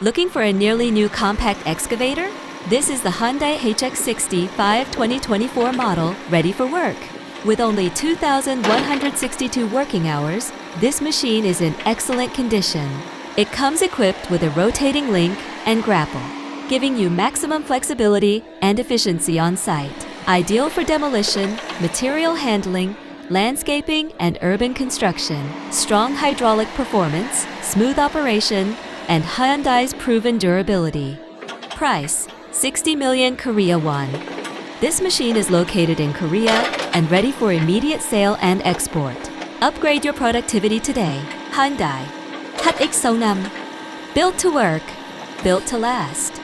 Looking for a nearly new compact excavator? This is the Hyundai HX65 2024 model ready for work. With only 2,162 working hours, this machine is in excellent condition. It comes equipped with a rotating link and grapple, giving you maximum flexibility and efficiency on site. Ideal for demolition, material handling, landscaping, and urban construction. Strong hydraulic performance, smooth operation, and Hyundai's proven durability. Price: 60 million Korea won. This machine is located in Korea and ready for immediate sale and export. Upgrade your productivity today. Hyundai HX65. Built to work, built to last.